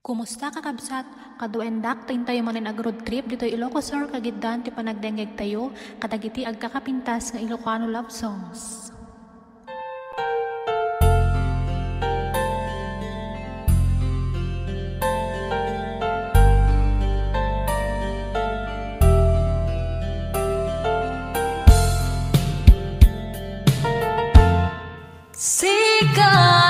Kumusta ka kabsat? Kaduendak tayo tayo manin ag road trip dito Ilocos Sur kagiddan ti panagdengeg tayo kadagiti agkakapintas nga Ilocano love songs. Sikat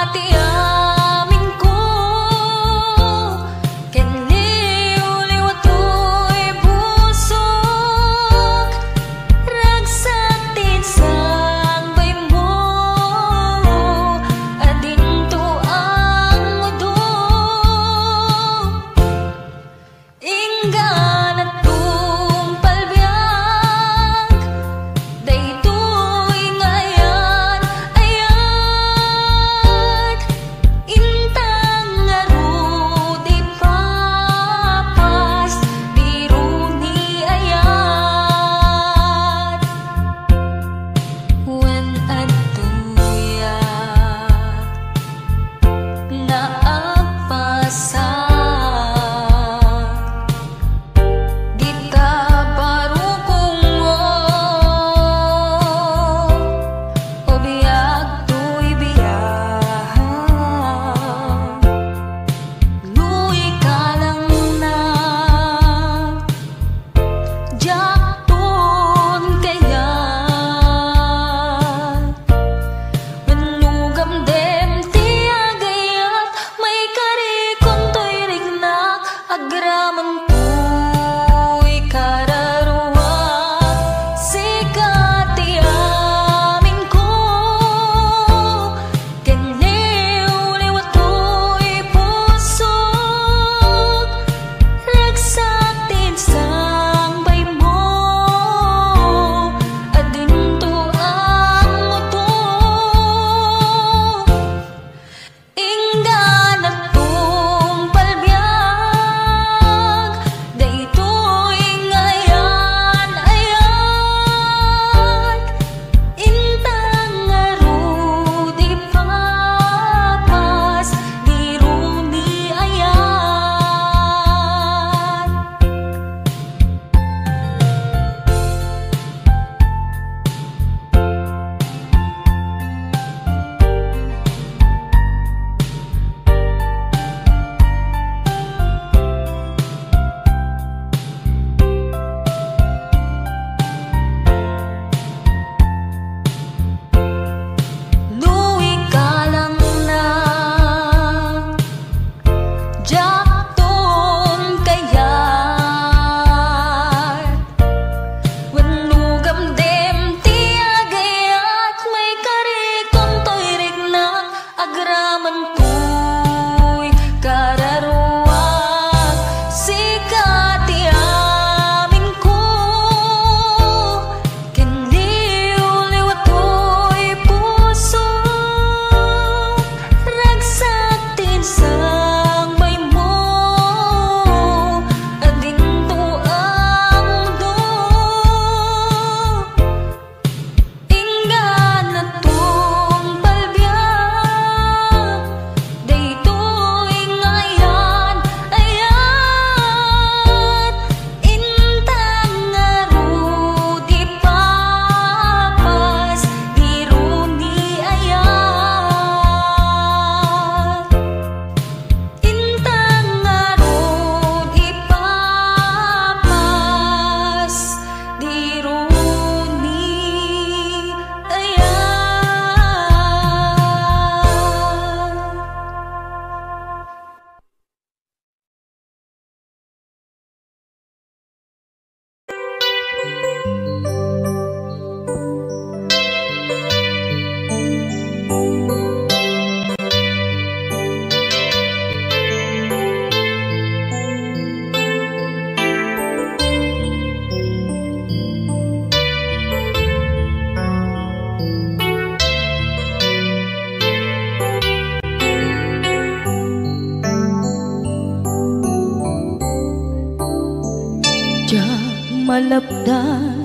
malapdan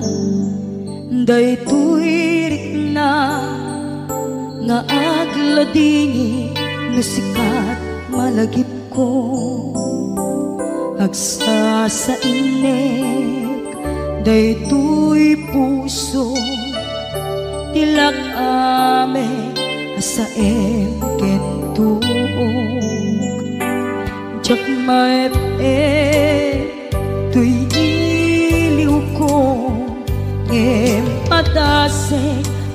daytoy rikna nga agladingi nga sikat malapdan lagip ko agsa sa inek daytoy puso tilak ame asaem kentuog jak maep tuy iliw ko ngem padase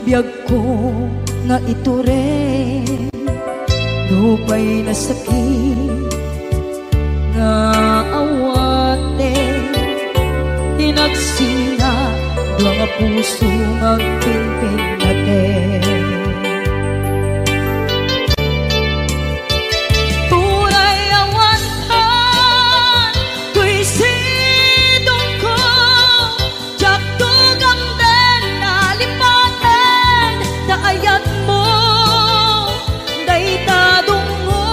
biag ko nga ituren lupay na sakit nga awate tinagsina dua nga puso magpinpin natin turay awantan tuy sidong ko jak tugang den nalipaten kaayat mo daytadong mo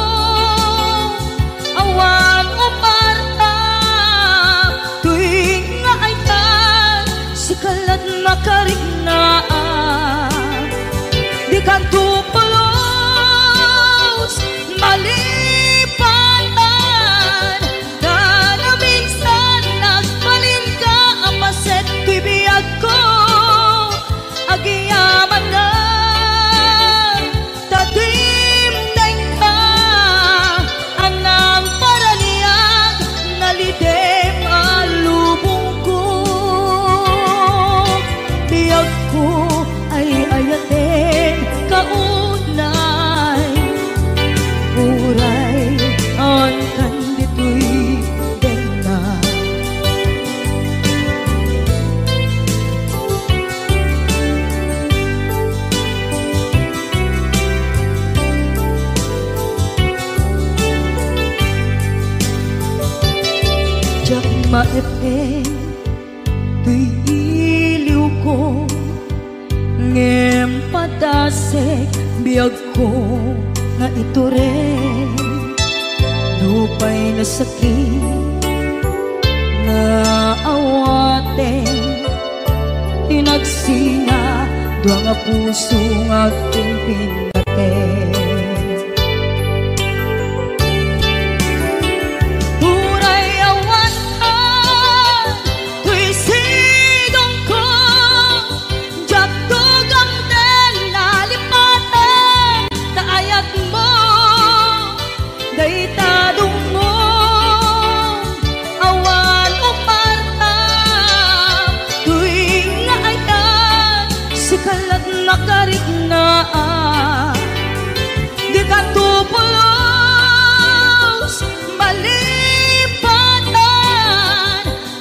awan umarta tuwing nga aytan sikalat makarignaan di ka tupulos malipatan na na minsan nagbalin ka ang paset tuy biyag ko agiyaman na maepe tuy iliw ko ngem padasek biag ko nga ituren lupay na sakit nga awate tinagsina dua nga puso nga pinpinaten nakarignaan di ka tupulos malipatan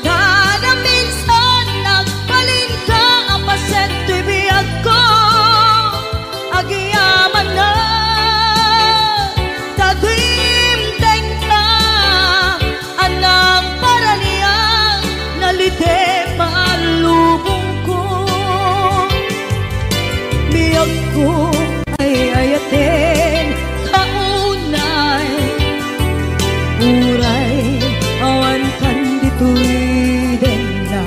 kada minsan nagbalin ka ang paset tuy biyag ko agiyaman na tagwimteng ka anang paraniang nalite maalubong ko ay ayatin kaunay uray awan kan ditoy den na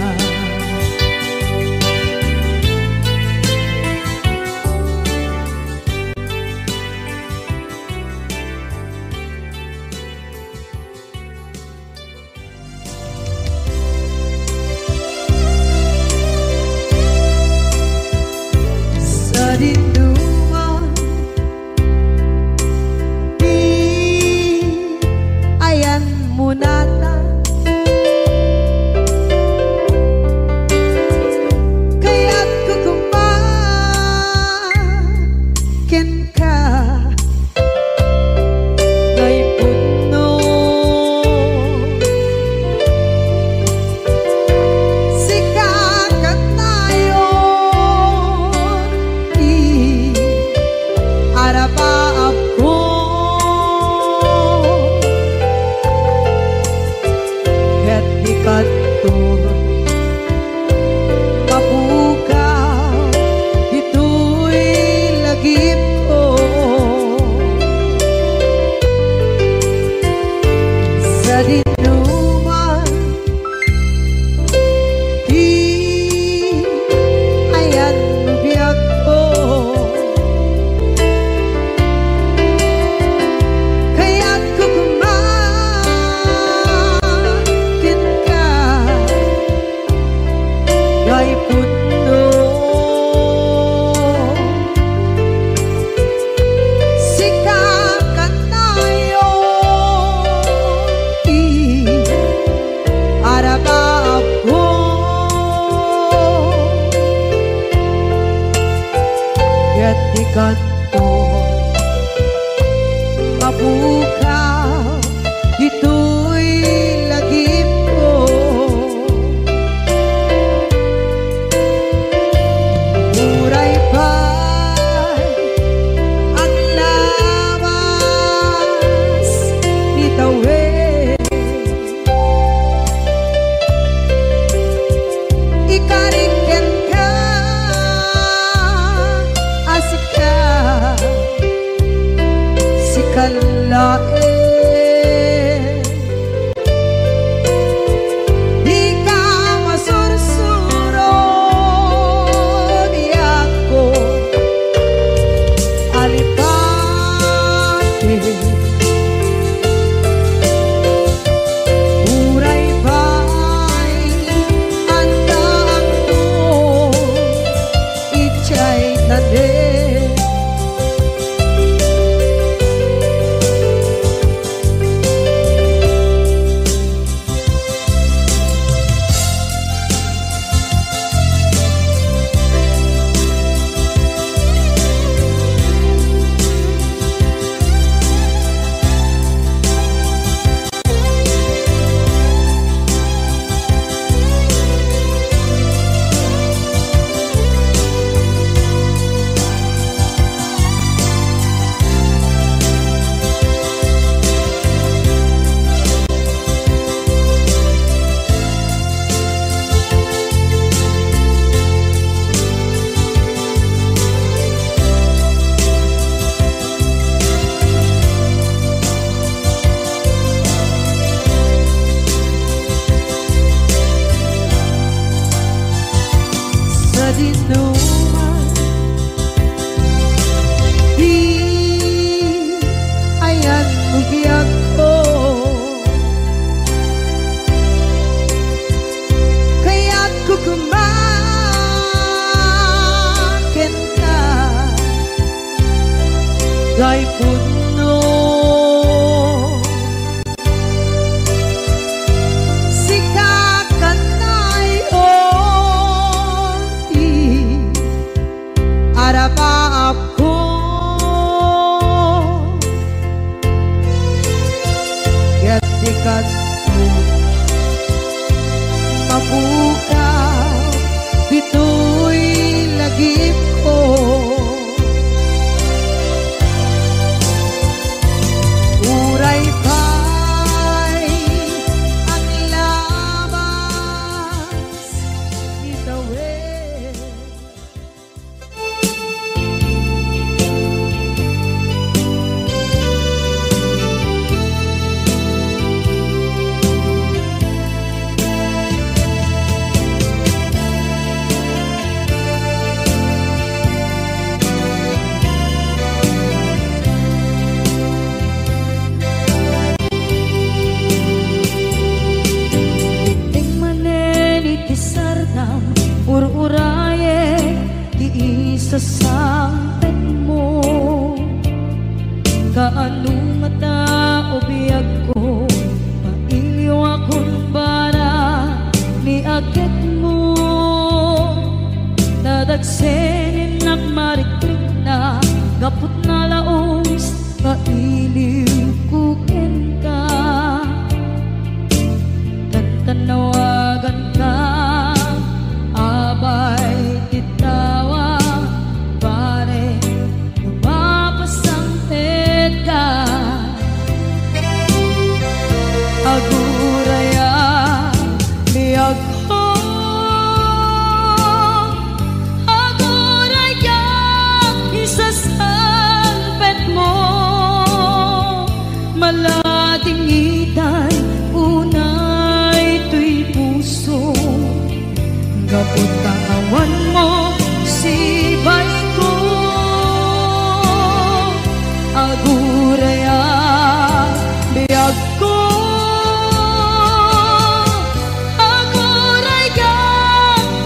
likat mo mabukaw dito'y lagip ko. Uray pa'y ang labas itawid. Ur-uraye di isa sangpet mo, kaano mata o biyag ko, mailiw akong bara ni agad mo. Dadagsenin ang marikrik na gapot na laos, mailiw kukin ka. Tantanawagan ka, abay titawa, pare lumapasang tedka. Aguraya liyag ko, aguraya isasalpet mo. Malating itan, unay to'y puso, gapot kaawan mo sibay ko. Aguraya biyag ko, aguraya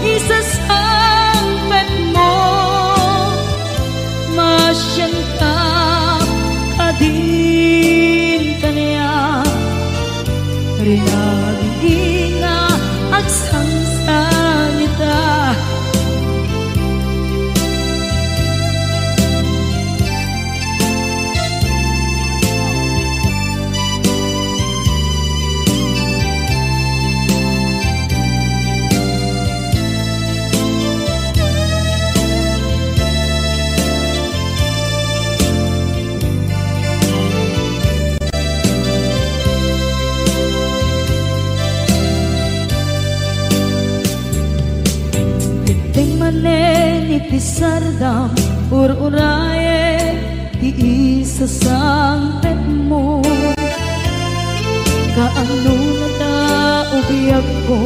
isasalpet mo. Masyan ka kadin kaniya, rinaging nga agsangsan ita. Iti sardam ur-uraye di isa sangpet mo, kaano na tao biyag ko,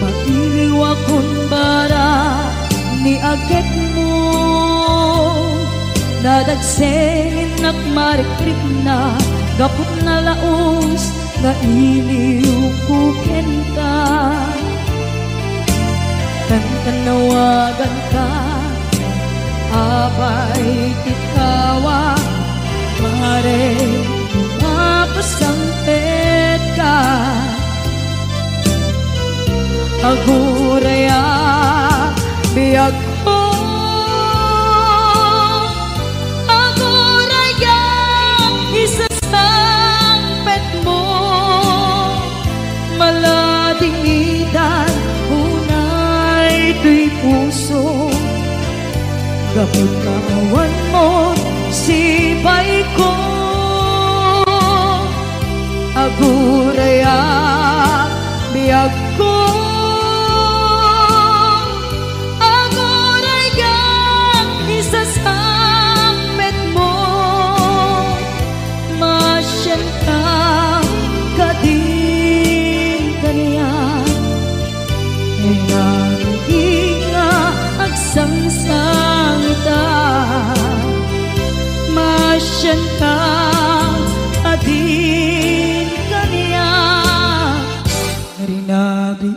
mailiw akong bara ni agad mo. Dadagsenin ak marikrik na gapot na laos, na iliw kuken ka. Tanawagan ka, abay titawa, pare lumapasang tedka. Aguraya biyag ko, aguraya isasangpet mo. Malating idan, ito'y puso, gapot kaawan mo sibay ko. Aguraya biyag ko, aguraya isasalpet mo. Masyan ka kadin kaniya, agsangsang ita. Masyan ka adin kaniya, rinabing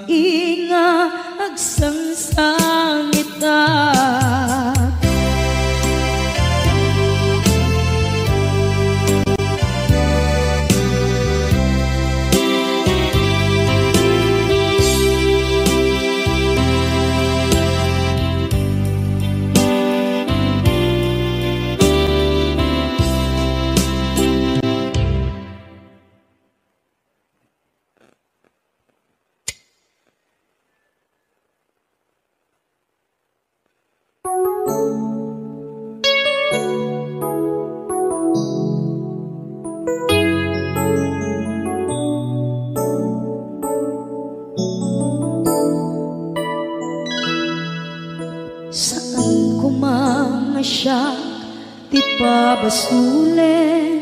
ipabasulen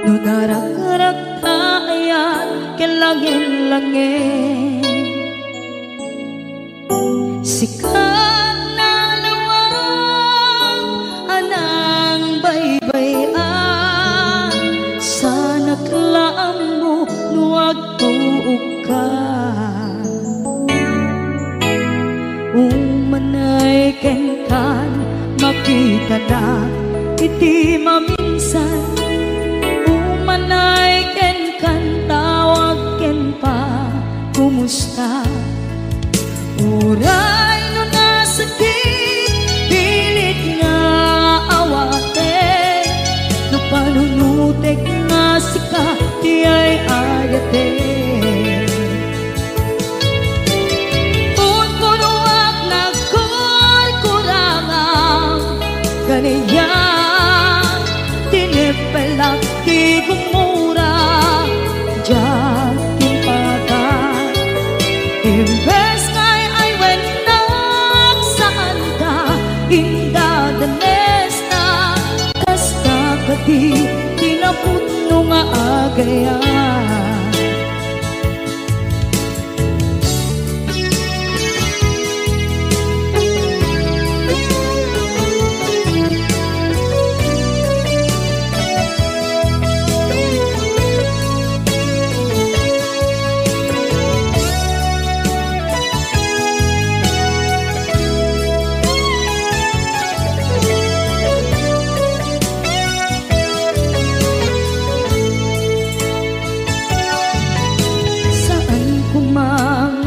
no narak-rak tayan kelangin-langin sikat na lawang anang baybayan sana klaam mo nuwag tuog ka umanay kenkan makita na iti maminsan umanay kenkan tawag ken pa kumusta uray no nasakit pilit nga awate no panunutek nga sika di ay ayate unpunuak na kurkurangang kaniya tinipelak di gumura diyan timpagan imbes ngay ay wenak saan ka indadanes na kasta kati tinaputno nga agayan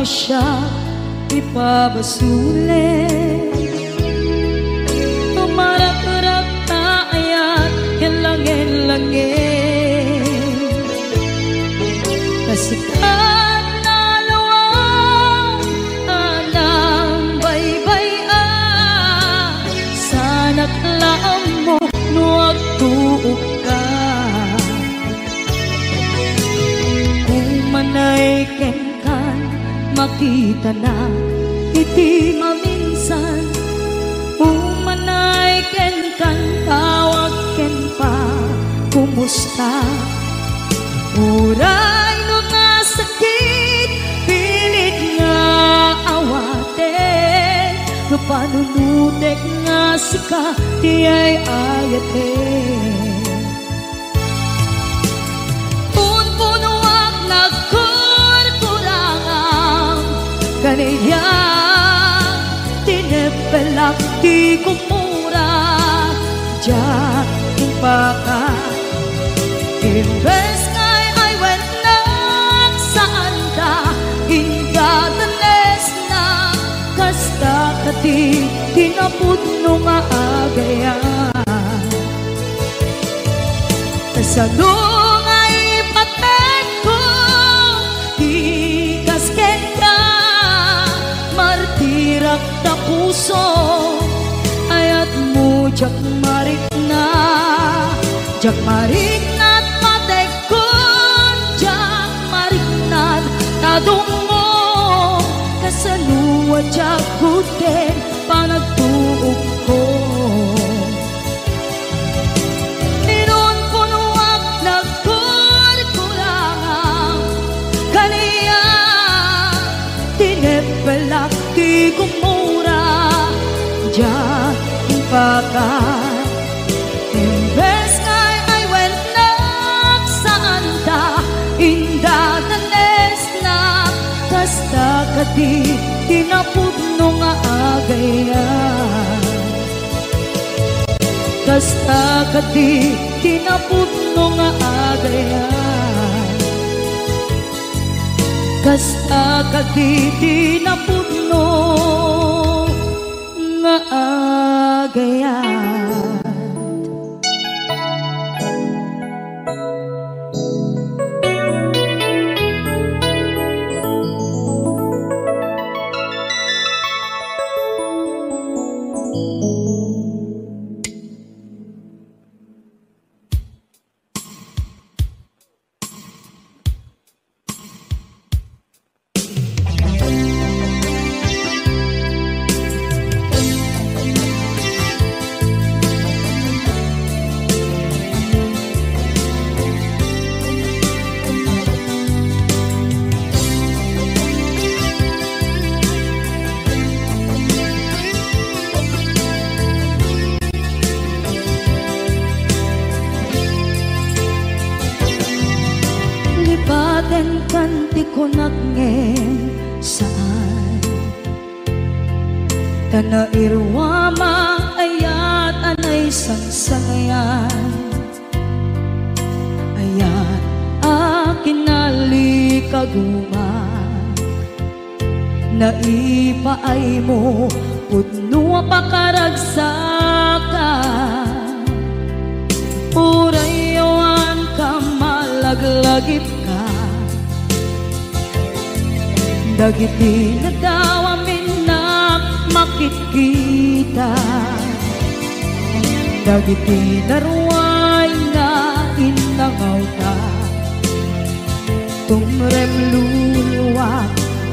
siya ipabasulen tumarak-rak tayan kelangin-langin kasikat na lawang anang baybayan sana klaam mo nuwag tuog ka umanay kenkan makita na iti maminsan umanay ken kan tawag ken pa kumusta uray no nasakit pilit nga awate no panunutek nga sika di ay ayate unpunuak na kaniya tinipelak di kumura diyan timpaka imbes ngay ay wenak saan ka indadanes na kasta kati tinaputno nga agayan tasadong ay patek ko di kasken ka martirak na puso ayat mo jak marik na patek ko jak marik na tadungo kasaluwa jak kuten panagtuog ko ninon punuak na kurkurangang kaniya tinipelak di kumura diyan timpakan imbes ngay ay wenak saan ta indadanes na kasta kati tinaputno nga agayan kasta kati tinaputno nga agayan kasta kati tinaputno nga agayan paten kanti ko nagngem saan tana irwama ayat anay sangsangayan ayat akin nalikaguma naipaay mo pudno pakaragsakan urayawan ka malaglagip ka dagiti na daw amin na makikita dagiti naruay na inangaw ka tumrem luluwa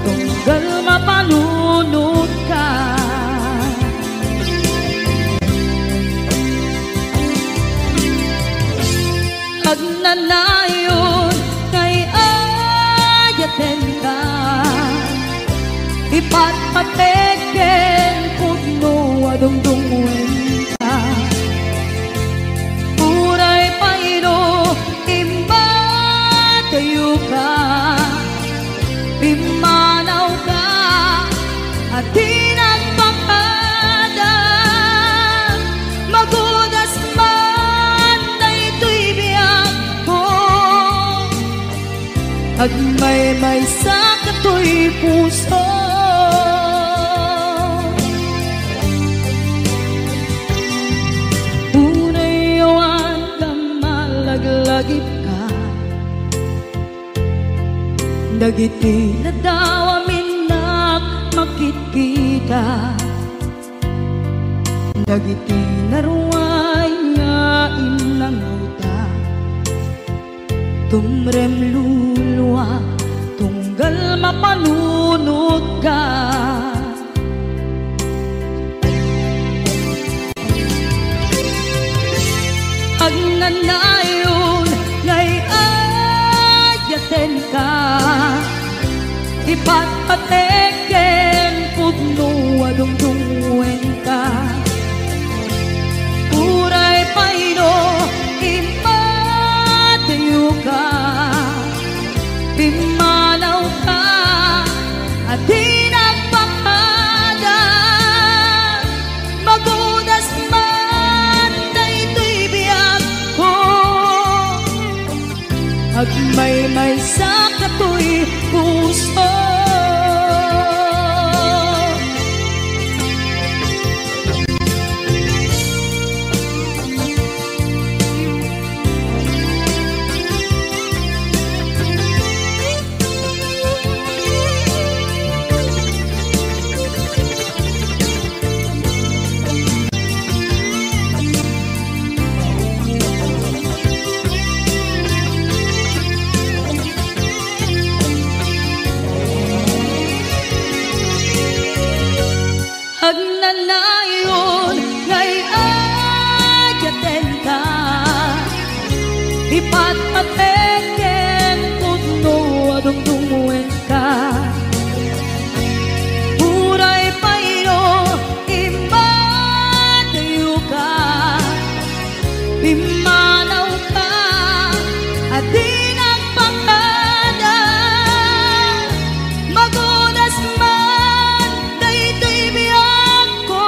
tunggal mapanunod ka agnanayon kay ayaten ka ipatpateken pugno adungdungwen ka uray paino imba tayo ka pimanaw ka at tinagpakada magudas man na ito'y biyak ko agmay-may sa kato'y puso unayawan ka malaglagip ka dagiti na daw amin na makikita dagiti naruay nga inangaw ta tumrem luluwa tunggal mapanunod ka agnanayon ngay ayaten ka ipatpateken pudno adungdungwen ka uray paino imatayo ka pimanaw ka at tinagpakada magudas man na ito'y biyak ko agmay-may sa kato'y puso agnanayon ngay ayaten ka ipatpateken pudno adungdungwen ka uray paino imatayo ka pimanaw ka at tinagpakada magudas man na ito'y biyak ko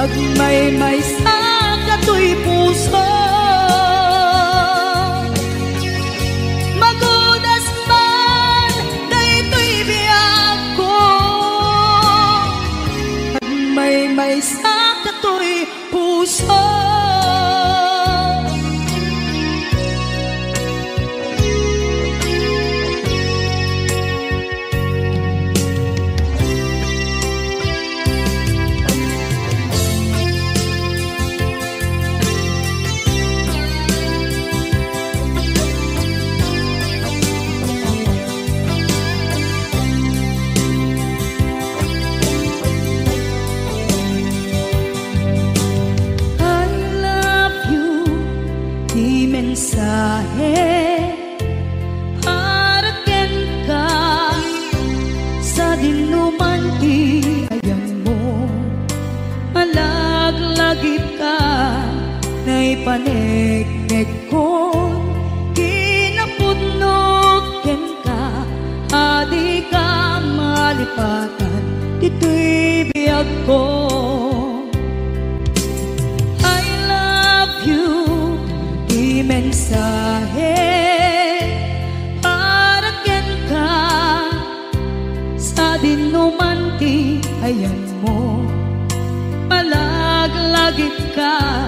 agmay-may sa kato'y puso magudas man na ito'y biyak ko agmay-may sa kato'y puso mensahe haraken ka sa dinuman ti ayang mo malaglagip ka na ipanegnek ko malipatan, dito'y biyag ko. I love you, di mensahe para ken ka sa dinuman ti ayan mo. Malaglagit ka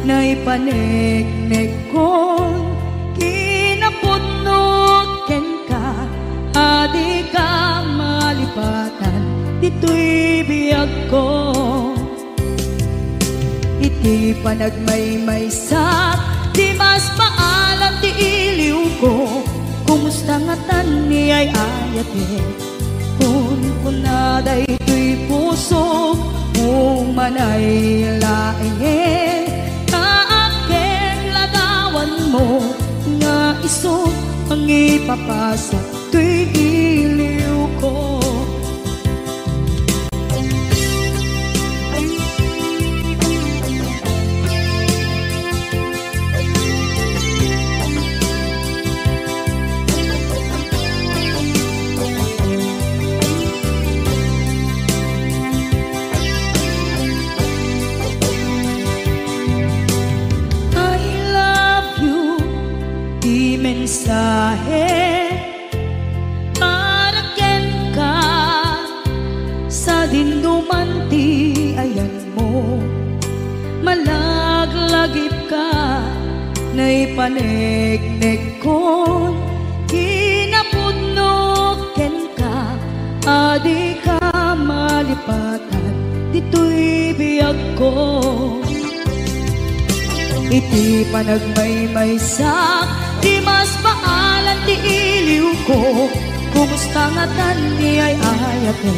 na ipanegnek kon kinapudnot ken ka, adi ka malipatan, dito'y biyag ko. Iti panagmaymaysak, di mas maalam ti iliw ko, kumusta nga tan ni ay ayate, kun kunaday to'y puso kung manay laing kaaken ladawan mo nga iso ang ipapasa to'y iliw ko. Mensahe para ken ka sa dinuman ti ayan mo. Malaglagip ka na ipanegnek kon kinapudnot ken ka, adi ka malipatan, dito'y biyag ko. Iti panagmaymaysak, di mas maalan ti iliw ko, kumusta nga tan ni ay ayate,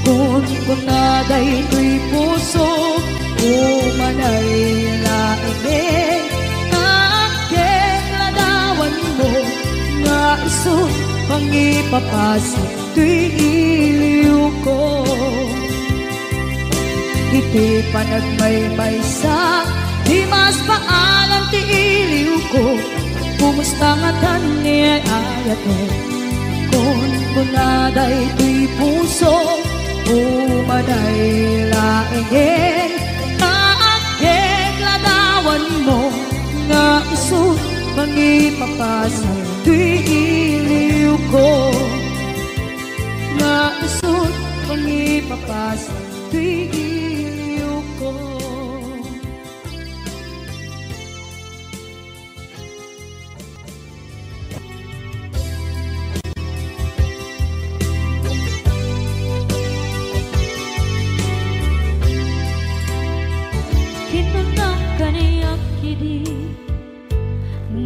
kun kunaday to'y puso umanay laing kaaken ladawan mo nga iso pang ipapasa to'y iliw ko. Iti panagmaymaysak, di mas maalan ti iliw ko, kumusta nga tan ni ay ayate, kun kunaday to'y puso umanay laing kaaken ladawan mo nga iso pang ipapasa to'y iliw ko, nga iso pang ipapasa to'y iliw ko.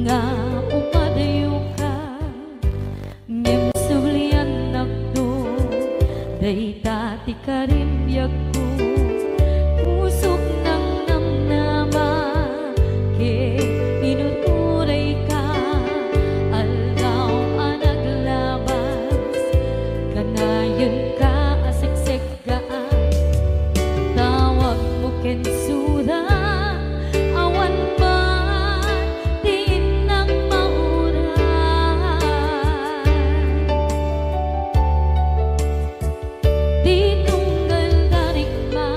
Nga upadayo ka ngem sulian nakdo day tati ka rin biyag ko, pusok ng namnama ke inuturay ka, aldaw anaglabas kanayon ka asiksik ka, tawag mo ken suda awan pa di tunggal darik ma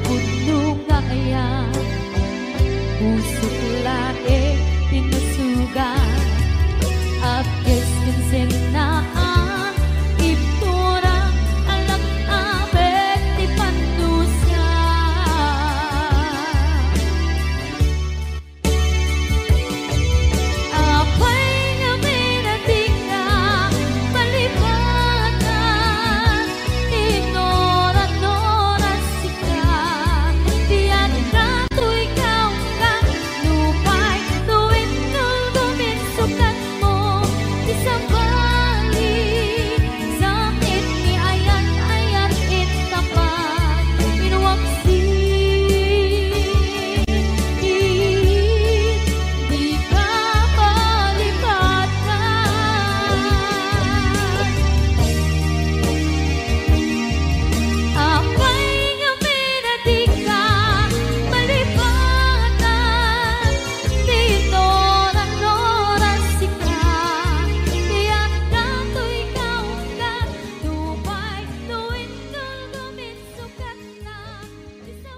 puno nga aya usok lae tinusuga apkes kinsen naan iptura alak abet ti panusya apay nga minatinga palibatan inora-nora sika tiyan rato'y kaunggan lupay tuwin nung guminsukat mo di sa bali samit ni ayan-ayan itapat inuwaksi di ka palibatan apay nga minatika malibatan di nora-nora sika tiyan rato'y kaunggan lupay tuwin nung guminsukat na di sa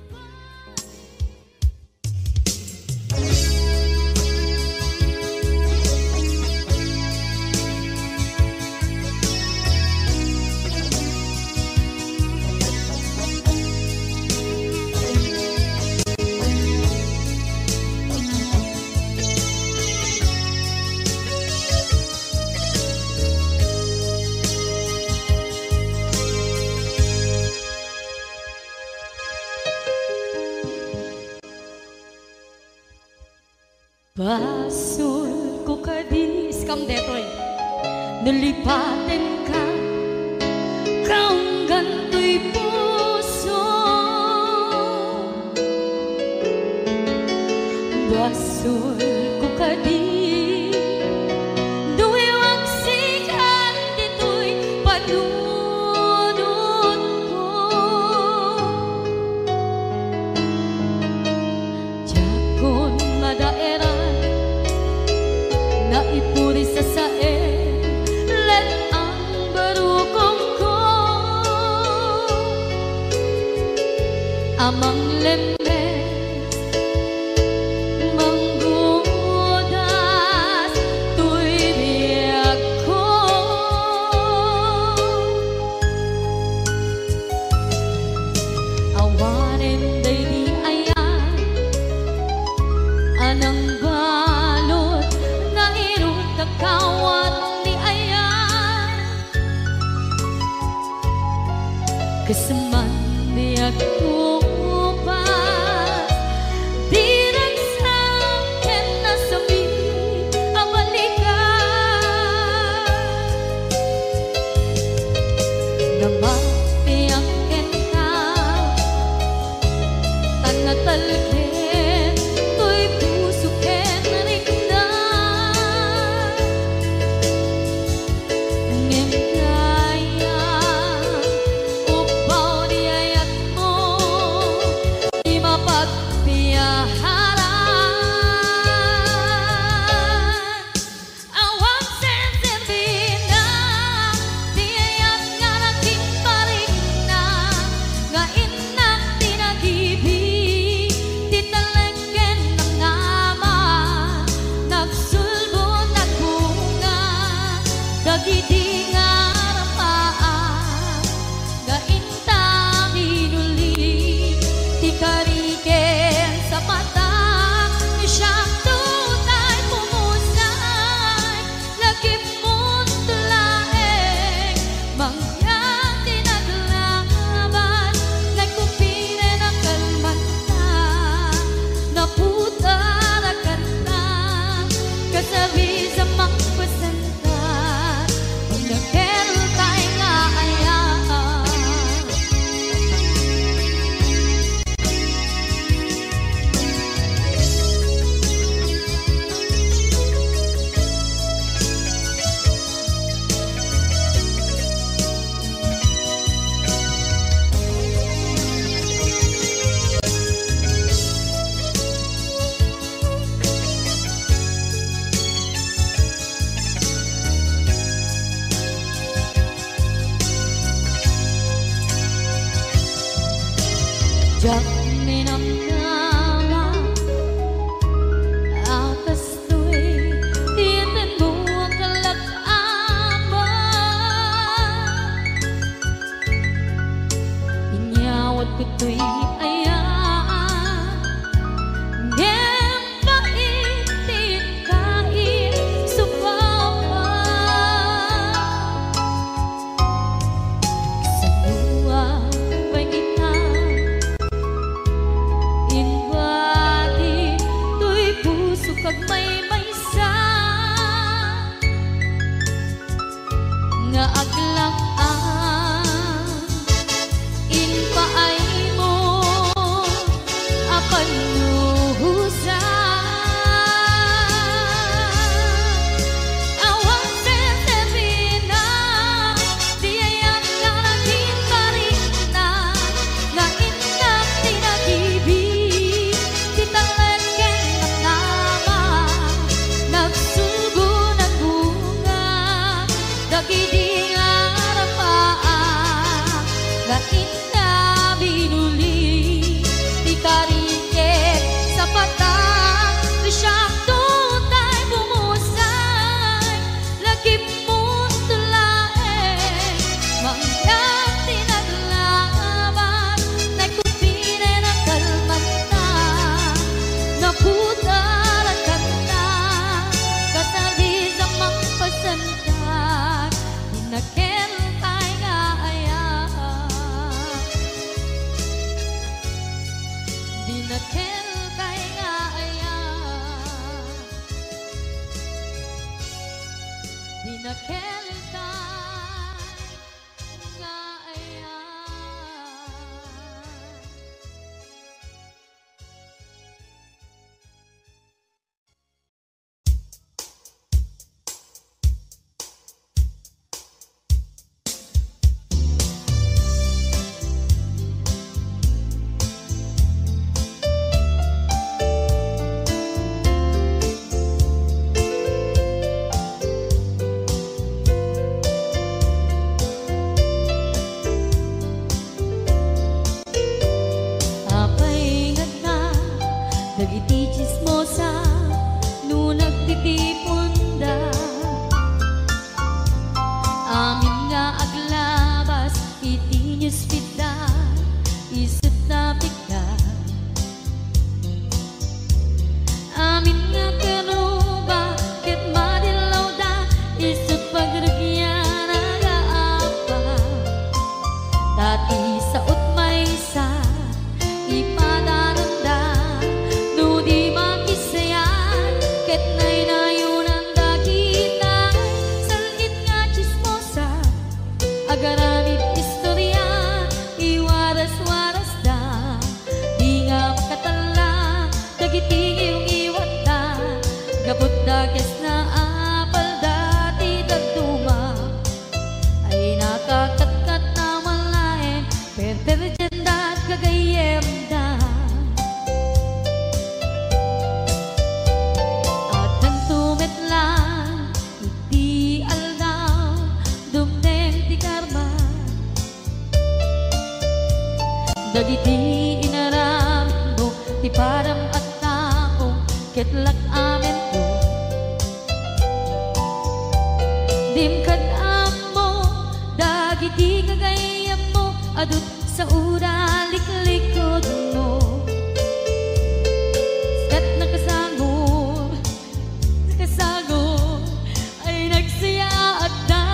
Basul ko kadis kam detoy nalipaten ka kaunggan to'y puso basul ko kadis duwiwag sikan dito'y panunod ko Jakon madaeran naipuri sa sae let ang barukong ko amang lemes manggudas tuy biyag ko awanen day di ayan anang balot na irot kakawat ni ayan kasaman di ako pa di nagsakin na sabi ang balikan na mapiyakin ka tanatalkin to'y pusukin rigdan ngem kaya upaw di ayat mo Jak minamdama atas tu'y tiyanan mo ang kalak-aman. Inyawat ko tu'y ayan, ngem paitin kahit sumama. Sa luwa pangitan inwati tu'y puso kag may-maysa nga aglang-an inpaay mo apan luhusa. Awang sesebina di ayam nga natin parina nga ingat tinag-ibig titalagan ng nama nagsugo ng bunga dagidi nga rapaan nga inna binuli di kariket sa patang di siyang tutay bumusay lagip mo tulae mangyang tinaglaban nagkupine ng kalmanta naputaran ka na kasali sa mga pasantan dinakentay nga ayan dinakentay nga ayan dinakentay nga ayan. Apay ingat na dagiti chismosa no nagtitipunda amin nga aglabas iti newsfeed isip na bigla amin nga kanuba ket madilaw da isip pagragyan nagaapa dati sa utmaysa ipadananda no di makisayan ket naynayunan dakita salit nga chismosa agaramid istorya iwaras-waras da di nga makatala dagiti iyong iwat da gabot da kes na apal dati dagduma ay nakakatkat na malain perperjenda at kagayem da at nang tumetlan iti aldaw dumdeng ti karma dagiti inaramid mo ti param at tao ketlak amen to dimkad mo dagiti kagayem mo adut sa ura liklikod mo ket nakasagor ay nagsaya at da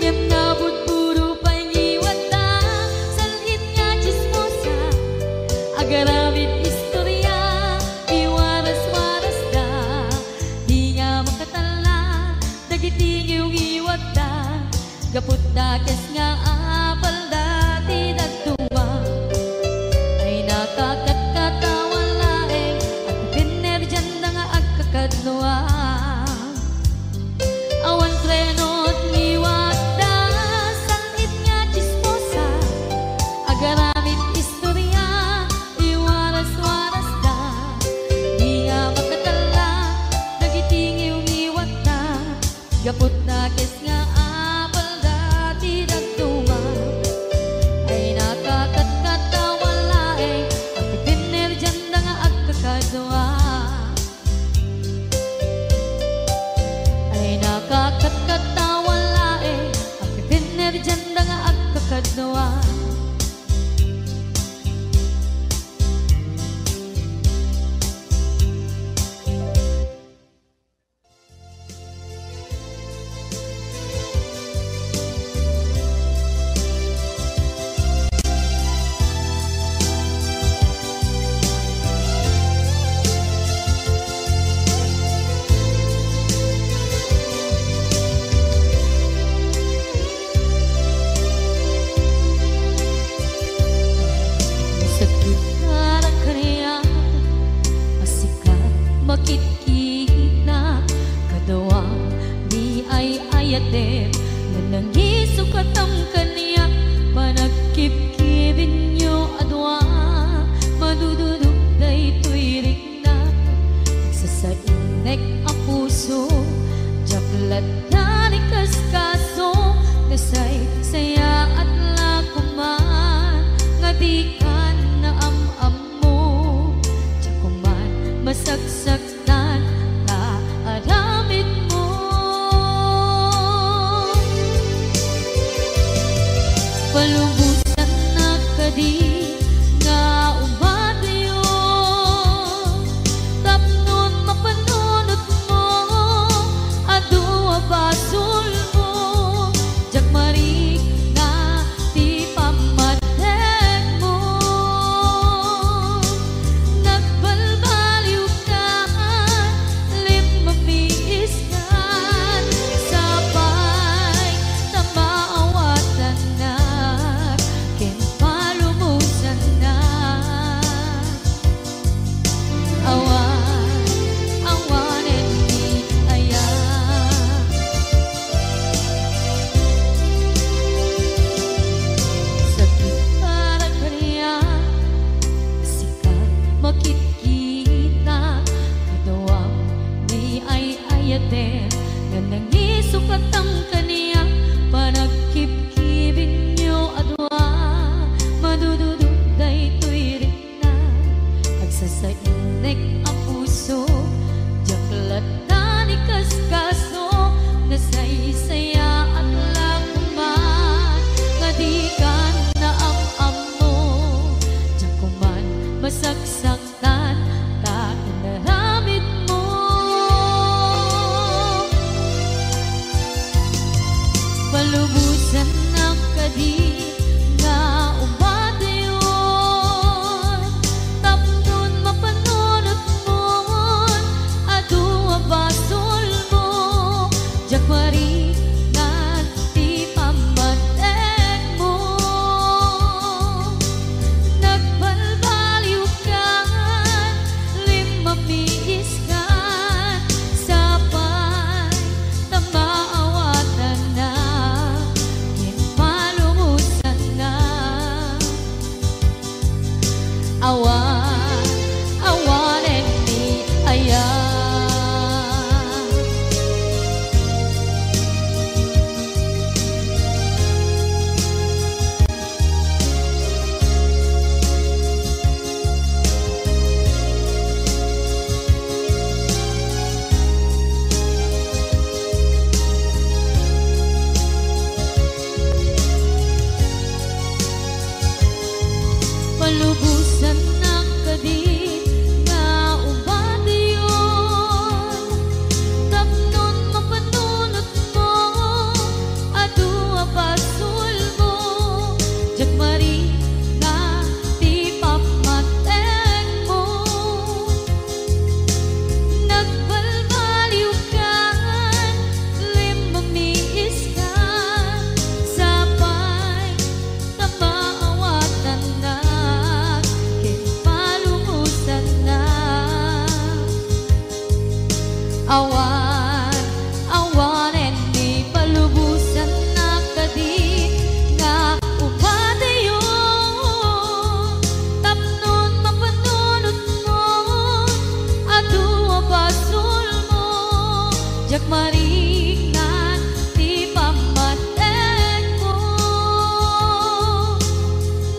ngem nabut puro pangiwat da salit nga chismosa agaramid istorya iwaras-waras da di nga makatala dagiti iyong iwat da gaput da kes nga apal dati dagduma ay nakakatkatawan laeng at pinerjan da nga agkakadluan awan trenot ngiwat da salit nga chismosa agaramid istorya iwaras-waras da di nga makatala dagiti iyong iwat da gaput da kes nga apal dati dagduma ay nakakatkatawan laeng sa inek ang puso, jaklatan ikaskaso, nasaysaya at lakuman, nga di ka na ang amo, jakuman masaksaktan, ta inaramid mo. Palubusan ng kadi nga ubadayon, tapnon mapanunot mo, adu abasol mo, jakwari nanti pamatek mo. Nagbalbaliw ka, limamiis ka, sapay tamaawatan na, palumusan na. Awan, awanen ni ayan. Palubusan ng kadit nga ubadayon, tapnon mapanunot mo, adu abasol mo, jakmari nga ti pamatek mo. Nagbalbaliw ka, limamiis ka, sapay tamaawatan na, palumusan na. Awan, awanen ni palubusan na kadi nga ubadayon, tapnon mapanunot mo, adu abasol mo, jakmari nga ti pamatek mo.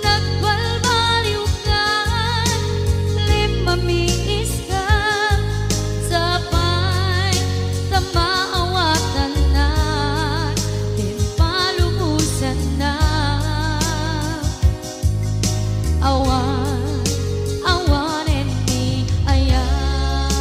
Nagbalbaliw ka, limamiis ka, sapay tamaawatan na, palumusan na. Awan, awanen ni ayan.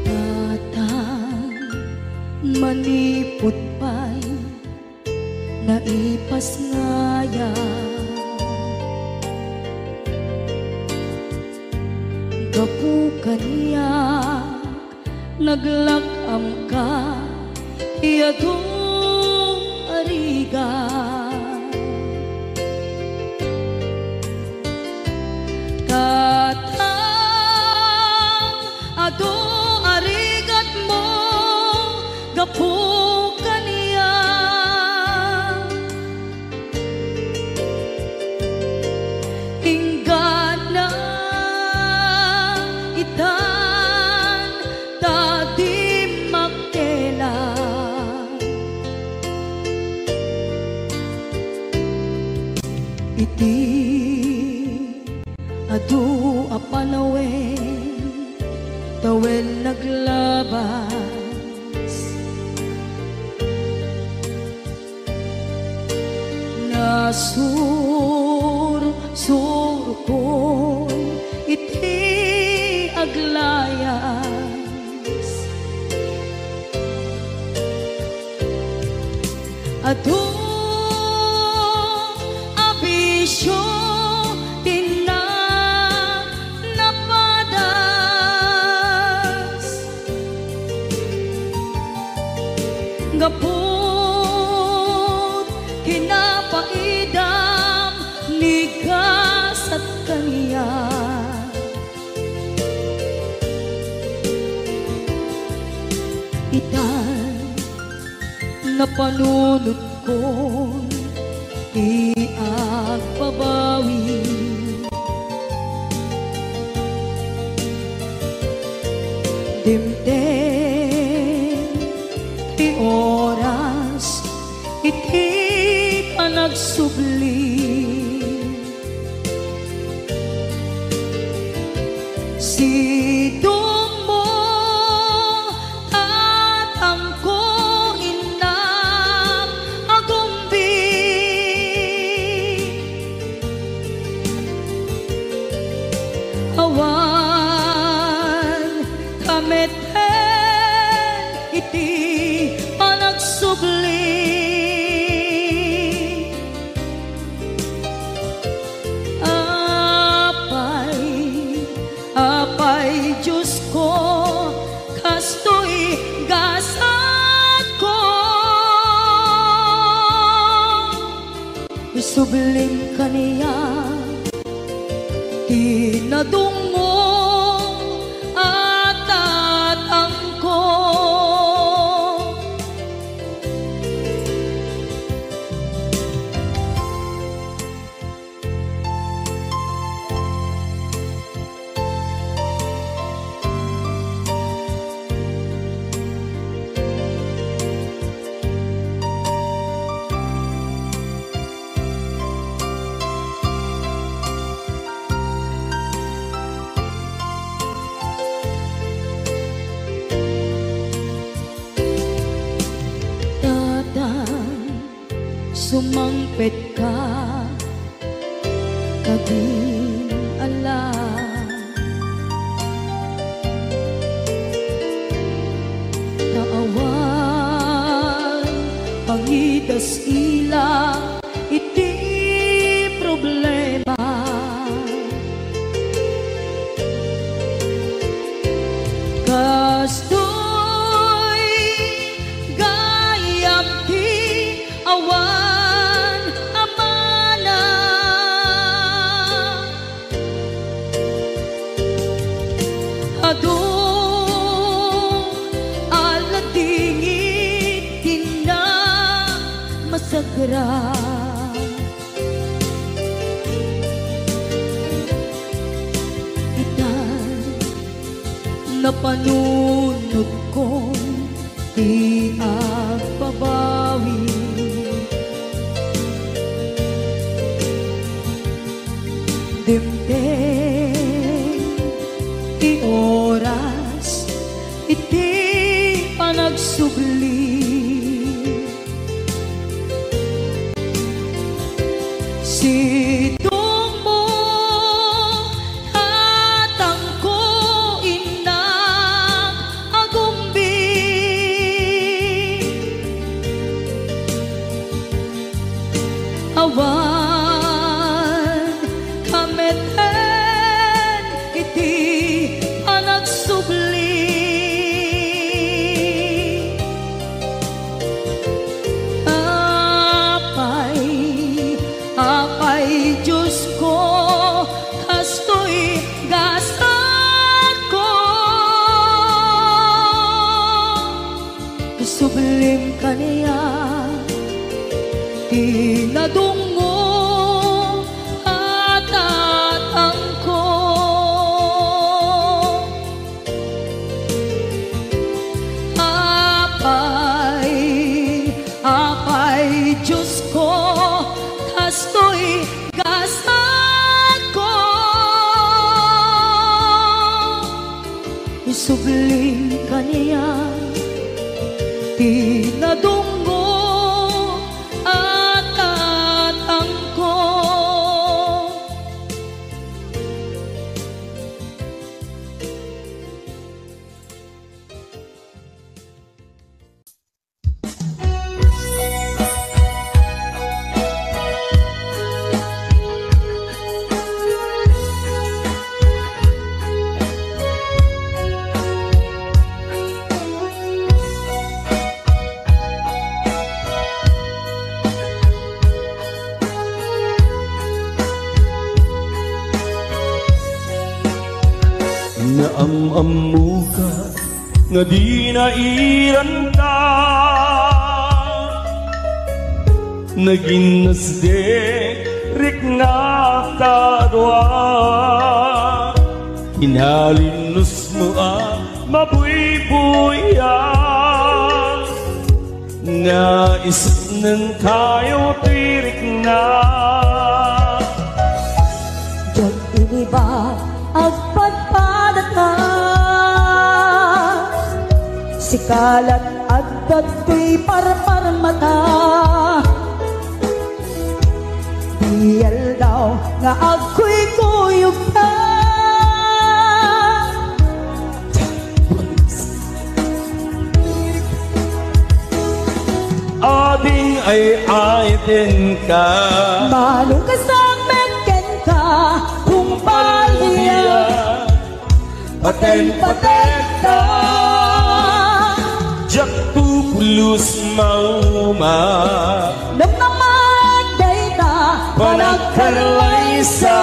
Batang manipot pa'y naipas ngaya, gapu kaniya naglakam ka, iyadong ariga. Katang ado arigat mo, gapu kaniya. Inggan na itan tadi makela, iti adu apanawen, tawen naglabas, nasur ko iti aglayas, adu abisyo na panunod ko di agpabawi. Dimdim ti oras iti panagsubli. Sidong mo tatangko inang agumbi. Awan kameten iti panagsubli. Apay Diyos ko, kastoy gasat ko. Isubling ka niya, tinadong mo at tatang ko. Sumangpet ka, kabing alam. Naawan, pangitas ila, iti problema. Kastoy gayam ti awan. Aladingit tina masagra. Itan na panunod ko di agpabawi. Dimdim ti oras iti panagsubli. Sidong mo tatangko inang agumbi. Awan kameten iti panagsubli. Apay Diyos ko, kastoy gasat ko. Sublim ka niya, tinadungo at tatang ko. Apay Diyos ko, kastoy gasat ko. Isubling ka niya, tinadungo at tatang ko. Naamam mo ka nga di nairan ka, naginasdek rik na kadwa Hinalinus mo mabuybuya Nga isip ng tayo tirik na Diyan iniba agpadpadat na Sikalat at dato'y parpar mata Diyal daw nga ako'y kuyog na Ading ay aiten ka Manong kasangmen ken ka kung palya Paten-paten ka Jak tu pulus mauma Namnaman dayta Panagkalaysa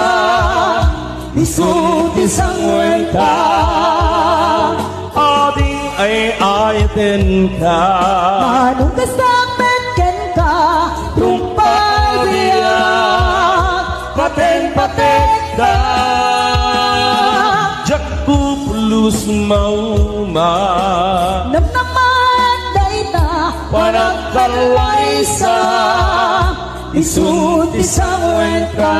Isut isang wenta Ading ay aiten ka Manong kasangmen ken ka kung palya Paten-paten ka Jak tu pulus mauma Namnaman dayta Panagkalaysa Isut isang wenta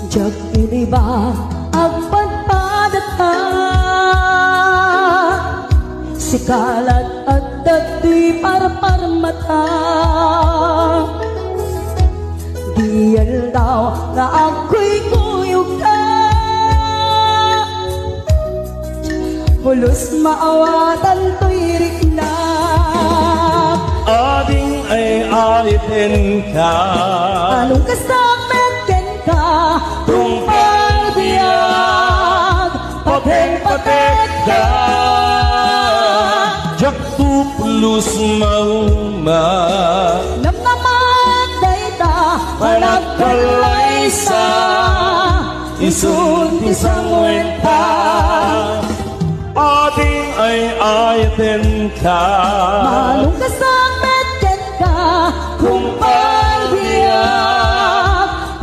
Jak iniba agpadpadat ka Sikalat at dato'y parpar mata Diyal daw nga ako'y kuyog na Pulos maawatan to'y rikna Ading ay aiten ka Anong kasangmen ken ka Kung pagbiag Paten-paten ka Jak tu pulus mauma Namnaman dayta Panagkalaysa Isut isang wenta Ading ay aiten ka Manong kasangmen ken ka Kung pagbiag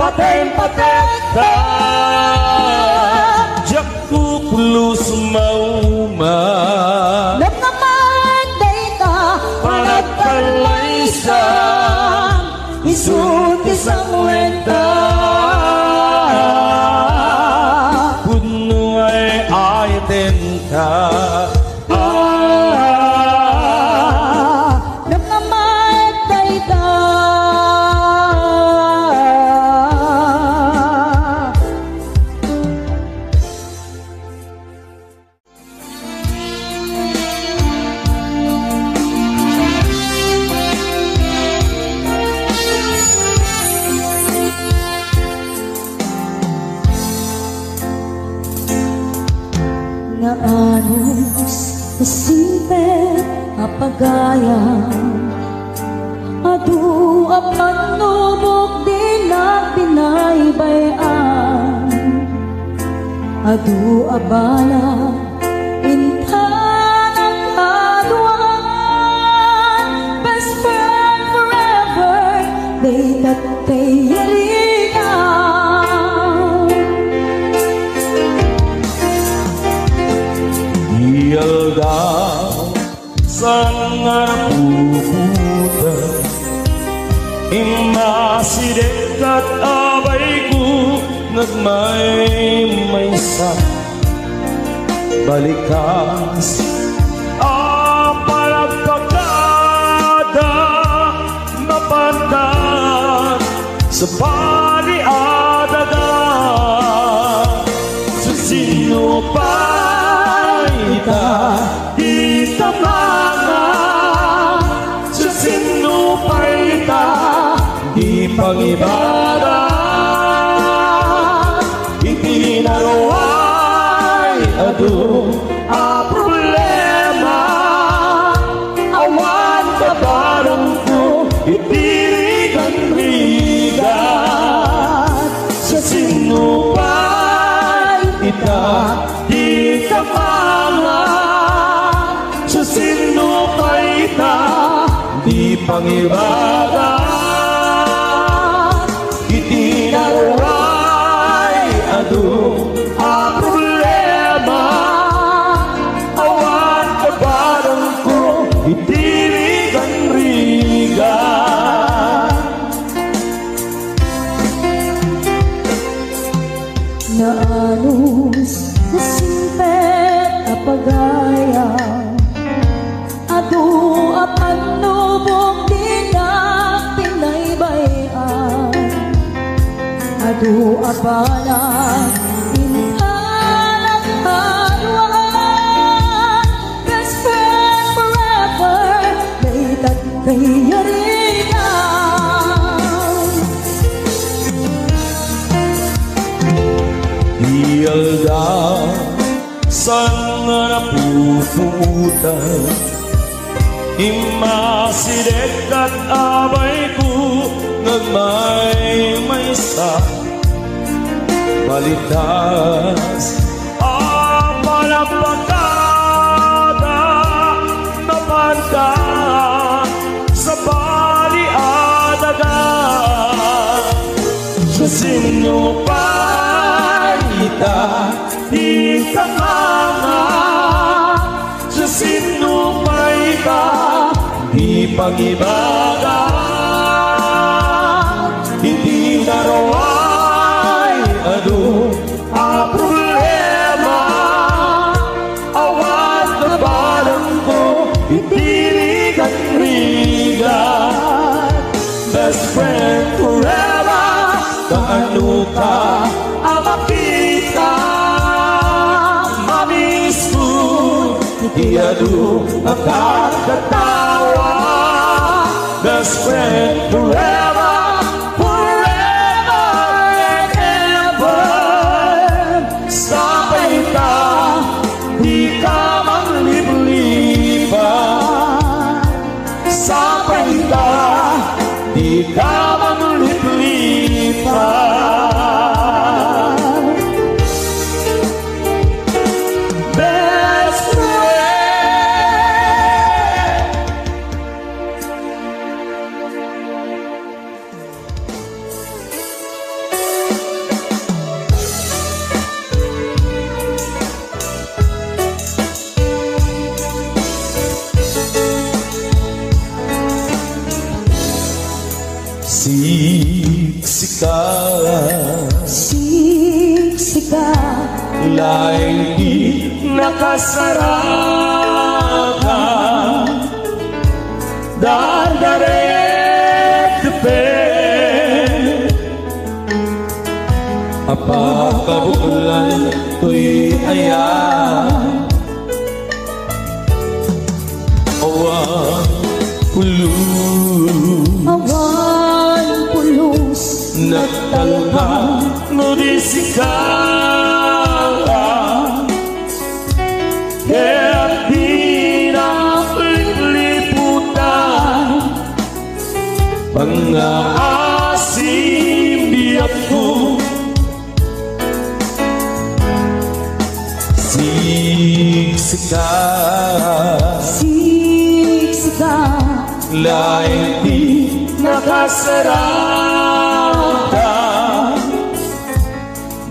Paten-paten ka Jak tu pulus mauma Namnaman dayta Panagkalaysa Isut isang wenta Puno ay aiten ka Namnaman dayta Nga anos simpe apagayang Adu apan nubok din na pinaybayan Adu abala intan ang kaduan Best friend forever they that they Diyal daw sangat puputa Imasidet at abay ko Nagmay-maysa Balikas Apalagpagkada Mapandan Sa paliadaga Sa sino pa di tamanga Sa sino pa pangibaga itinaraway adu a problema awan kabarang ko itirigan rigat sa sinupay ita di kamangat sa sinupay ita di pangibaga itinaraway adu a problema awan kabarang ko itirigan rigat Naanus na simpet apagaya adu apan nubong di na pinaybayan adu apanan inhalang harwan best friend forever maytag kayarinan Iyalda saan nga napupuntan Imasidek at abay ko nagmay-maysa Balitas apalapagkada napanda sa baliadaga sa sinupay ita di kamanga sa sinupay ita di pangibaga hindi naraway adu a problema awan na balang ko itirigan rigat best friend forever kaano ka ang makita mamiss food iyadu ang kakatawa best friend forever di ka manglip-lipan sampai ka di ka manglip-lipan best friend Siksika laing di nakasaraka Dardaret tepe apa kabulan tuy ayah awan pulus nagtalga no disikala kaya di na liputan pang-aasim biyak ko siksika laing di nakasarata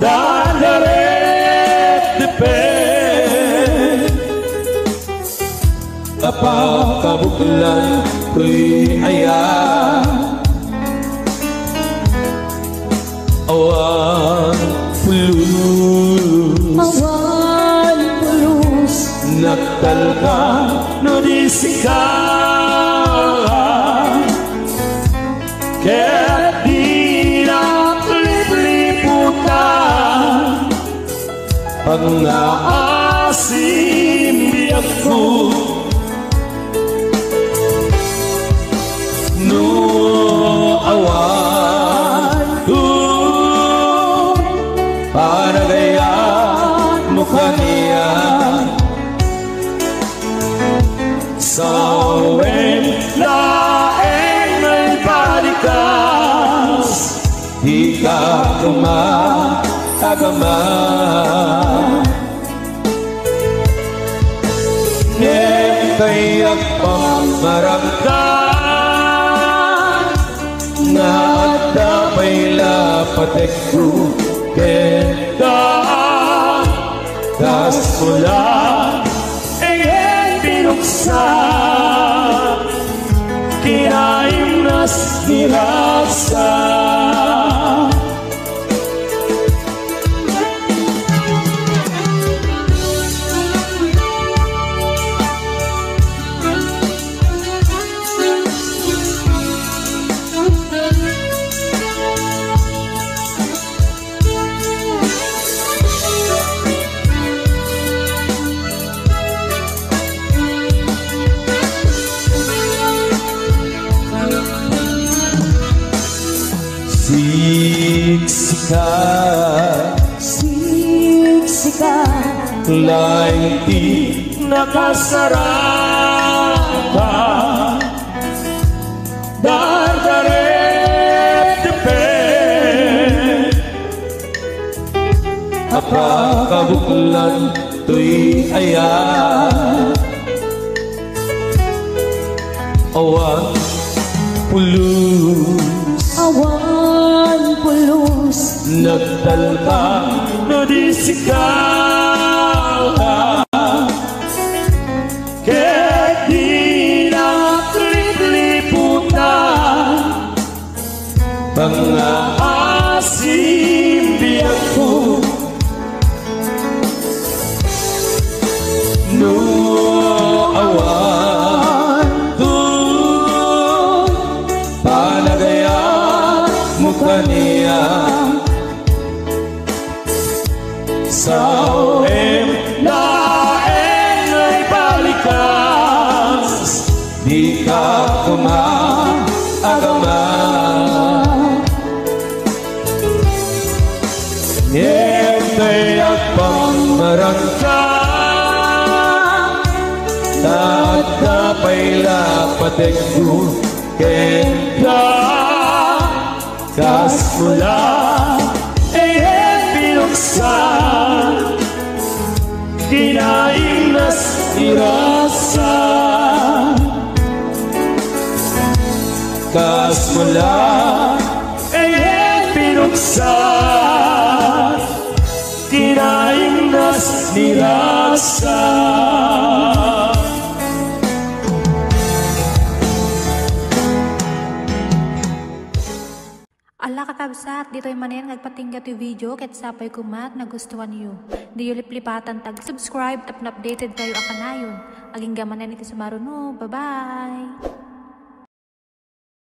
Dardaret tepe apa kabulan tuy ayah awan pulus nagtalka no disikala kaya di na liputan pang-aasim biyak ko no awan Sawin laeng may balikas, di ka kumatagama. Kayak pamaramdam na at dapay lapatek ko kenda das mula ay binuksan kinaim nas nirasa. Siksikan laing di nakasarata, dardaret depet apakabuklan tuy ayat awan pulus nagtalbang na di sigaw kahit di naklip-liputan pang-aasim biyak ko no awan doon palagayan mo kaniya sawim laeng ay balikas, di ka kumaagama. Ngaya'y at pangmarangkang at dapay lapatek ko kenda kas mula binuksan kinaim nas irasa kas mula binuksan kinaim nas nirasa. Ala kakabsat, dito'y manen ngagpatinggat yung video ket sapay kumat nagustuhan niyo. Di yung liplipatan tag-subscribe tapos updated kayo akanayon. Aging gamanen iti sumaruno. Bye-bye!